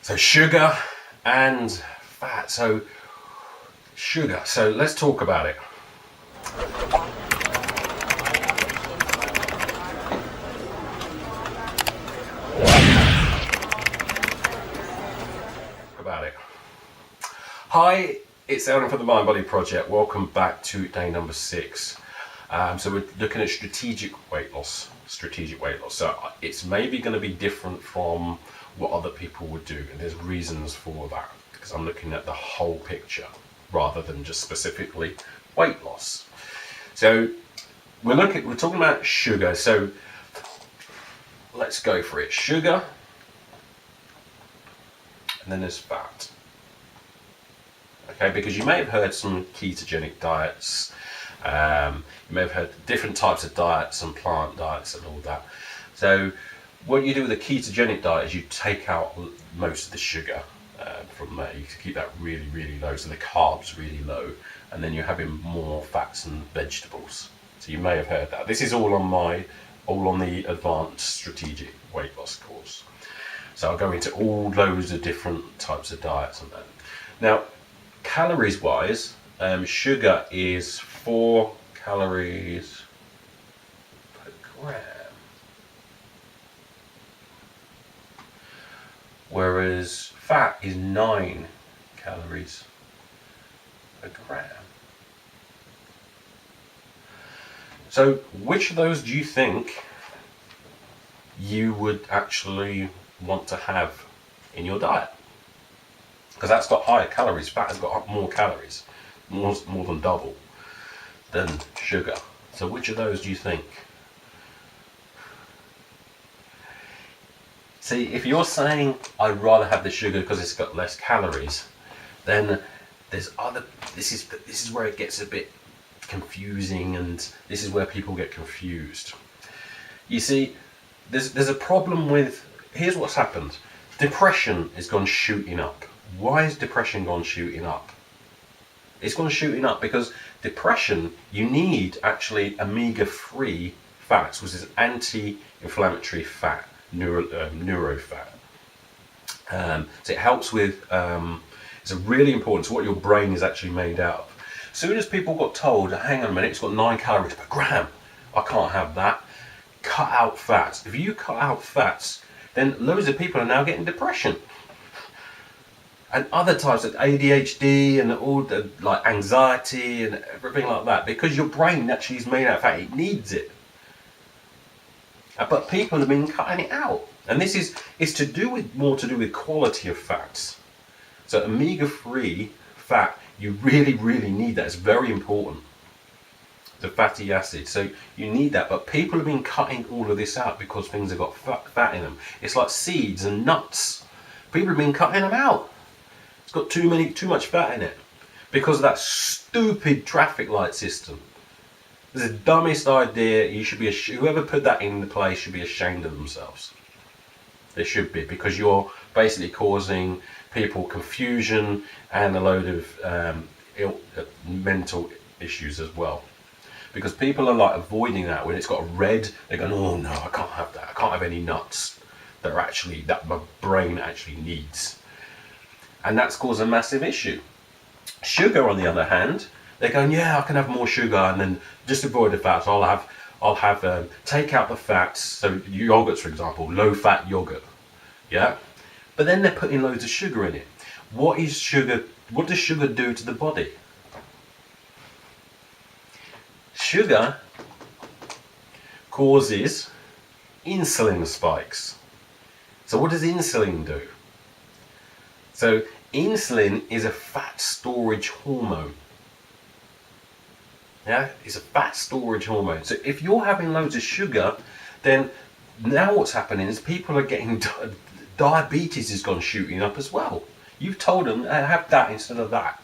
So sugar and fat. So sugar. So let's talk about it. Hi, it's Aaron from the Mind Body Project. Welcome back to day number 6. So we're looking at strategic weight loss. So it's maybe going to be different from what other people would do, and there's reasons for that, because I'm looking at the whole picture rather than just specifically weight loss. So we're talking about sugar. So let's go for it. Sugar, and then there's fat. Okay, because you may have heard some ketogenic diets, you may have heard different types of diets and plant diets and all that. So what you do with a ketogenic diet is you take out most of the sugar from there. You keep that really, really low, so the carbs really low, and then you're having more fats and vegetables. So you may have heard that. This is all on the advanced strategic weight loss course. So I'll go into all loads of different types of diets and that. Now, calories wise, sugar is 4 calories per gram, whereas fat is 9 calories per gram. So which of those do you think you would actually want to have in your diet? Because that's got higher calories. Fat has got more calories, more than double than sugar. So which of those do you think? See, if you're saying I'd rather have the sugar because it's got less calories, then there's other. This is where it gets a bit confusing, and this is where people get confused. You see, there's a problem with. Here's what's happened. Depression has gone shooting up. Why is depression gone shooting up? It's gone shooting up because depression, you need actually omega-3 fats, which is anti-inflammatory fat, neurofat. So it helps with, it's really important to what your brain is actually made out of. As soon as people got told, hang on a minute, it's got 9 calories per gram, I can't have that. Cut out fats. If you cut out fats, then loads of people are now getting depression. And other types of ADHD and all the like anxiety and everything like that, because your brain actually is made out of fat, it needs it. But people have been cutting it out, and this is more to do with quality of fats. So omega-3 fat, you really, really need that. It's very important. The fatty acid, so you need that. But people have been cutting all of this out because things have got fat in them. It's like seeds and nuts. People have been cutting them out. It's got too much fat in it because of that stupid traffic light system. It's the dumbest idea. You should be whoever put that in the place should be ashamed of themselves. They should be, because you're basically causing people confusion and a load of mental issues as well. Because people are like avoiding that. When it's got a red, they're going, oh no, I can't have that. I can't have any nuts that my brain actually needs. And that's caused a massive issue. Sugar, on the other hand, they're going, yeah, I can have more sugar, and then just avoid the fats. I'll have take out the fats. So yogurts, for example, low-fat yogurt, yeah. But then they're putting loads of sugar in it. What is sugar? What does sugar do to the body? Sugar causes insulin spikes. So what does insulin do? So insulin is a fat storage hormone. Yeah, it's a fat storage hormone. So if you're having loads of sugar, then now what's happening is people are getting diabetes has gone shooting up as well. You've told them have that instead of that.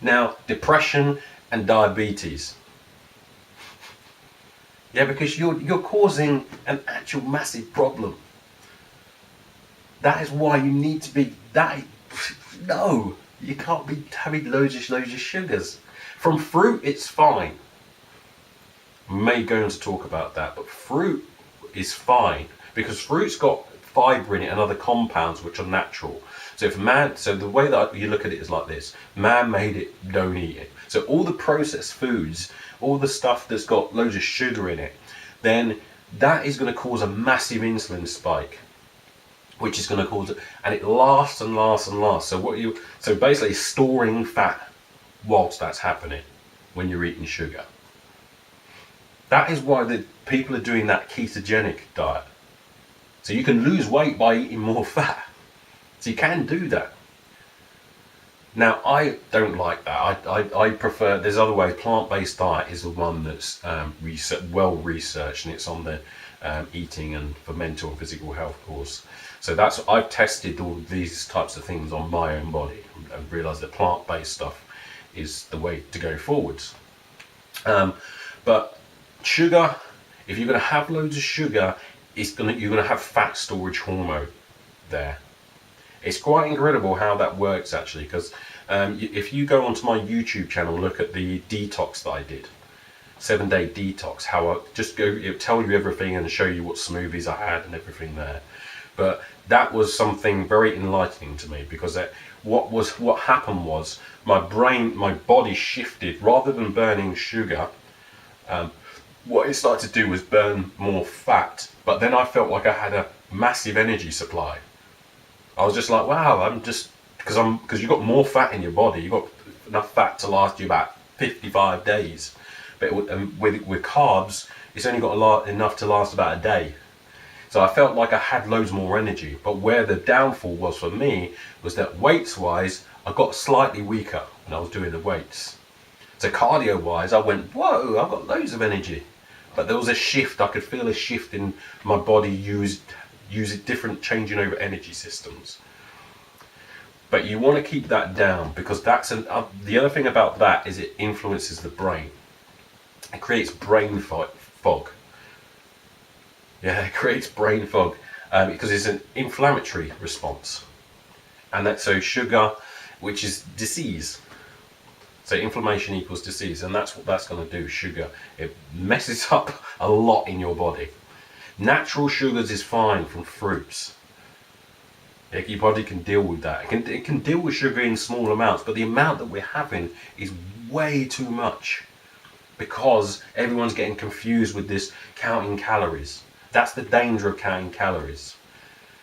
Now depression and diabetes. Yeah, because you're causing an actual massive problem. That is why you need to be no, you can't be having loads of sugars. From fruit, it's fine. We may go on to talk about that, but fruit is fine because fruit's got fibre in it and other compounds which are natural. So so the way that you look at it is like this: man made it, don't eat it. So all the processed foods, all the stuff that's got loads of sugar in it, then that is going to cause a massive insulin spike, which is going to cause it, and it lasts and lasts and lasts. So basically storing fat whilst that's happening when you're eating sugar. That is why the people are doing that ketogenic diet. So you can lose weight by eating more fat. So you can do that. Now, I don't like that. I prefer, there's other ways. Plant-based diet is the one that's well researched, and it's on the eating and for mental and physical health course. So I've tested all these types of things on my own body and realised that plant-based stuff is the way to go forwards. But sugar, if you're going to have loads of sugar, you're going to have fat storage hormone there. It's quite incredible how that works, actually, because if you go onto my YouTube channel, look at the detox that I did, 7-day detox, it'll tell you everything and show you what smoothies I had and everything there. But that was something very enlightening to me, because what happened was my body shifted. Rather than burning sugar, what it started to do was burn more fat. But then I felt like I had a massive energy supply. I was just like, wow, because you've got more fat in your body, you've got enough fat to last you about 55 days. But with carbs, it's only got enough to last about a day. So I felt like I had loads more energy. But where the downfall was for me was that weights-wise, I got slightly weaker when I was doing the weights. So cardio-wise, I went, whoa, I've got loads of energy. But there was a shift, I could feel a shift in my body use it different, changing over energy systems. But you want to keep that down, because the other thing about that is it influences the brain. It creates brain fog. Yeah, it creates brain fog because it's an inflammatory response. And so sugar, which is disease. So inflammation equals disease, and that's what that's going to do, sugar. It messes up a lot in your body. Natural sugars is fine from fruits. Your body can deal with that. It can deal with sugar in small amounts, but the amount that we're having is way too much, because everyone's getting confused with this counting calories. That's the danger of counting calories.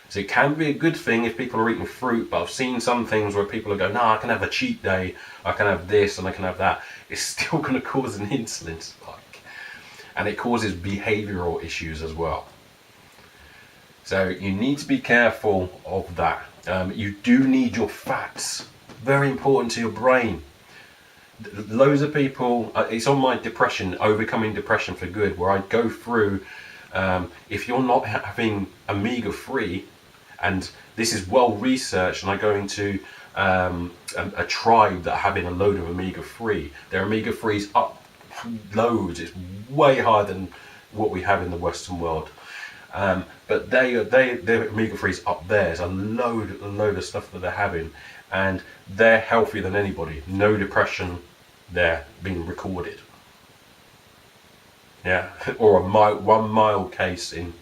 So it can be a good thing if people are eating fruit, but I've seen some things where people are going, no, I can have a cheat day, I can have this and I can have that. It's still going to cause an insulin spike. And it causes behavioural issues as well. So you need to be careful of that. You do need your fats. Very important to your brain. Loads of people, it's on my depression, Overcoming Depression for Good, where I go through, if you're not having omega-3, and this is well researched, and I go into a tribe that are having a load of omega-3. Their omega-3's up loads, it's way higher than what we have in the Western world. But their omega-3's up there. There's a load of stuff that they're having, and they're healthier than anybody. No depression there being recorded. Yeah, or one mild case in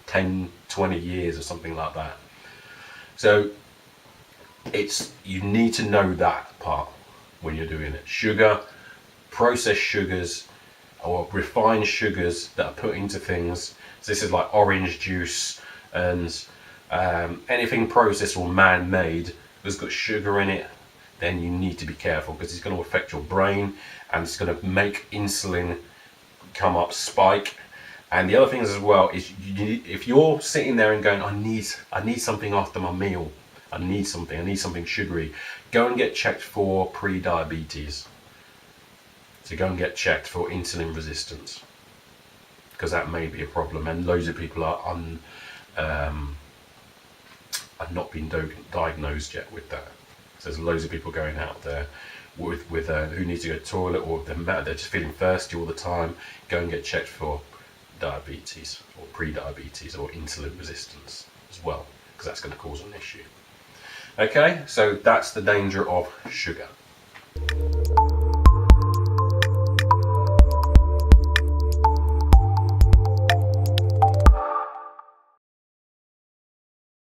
10, 20 years or something like that. So you need to know that part when you're doing it. Sugar, processed sugars, or refined sugars that are put into things. So this is like orange juice and anything processed or man-made that's got sugar in it, then you need to be careful, because it's going to affect your brain and it's going to make insulin come up, spike. And the other thing as well is, if you're sitting there and going, I need something after my meal, I need something sugary, go and get checked for pre-diabetes. So go and get checked for insulin resistance, because that may be a problem, and loads of people are not been diagnosed yet with that. So there's loads of people going out there with who need to go to the toilet, or they're just feeling thirsty all the time. Go and get checked for diabetes or pre-diabetes or insulin resistance as well, because that's going to cause an issue. Okay, so that's the danger of sugar.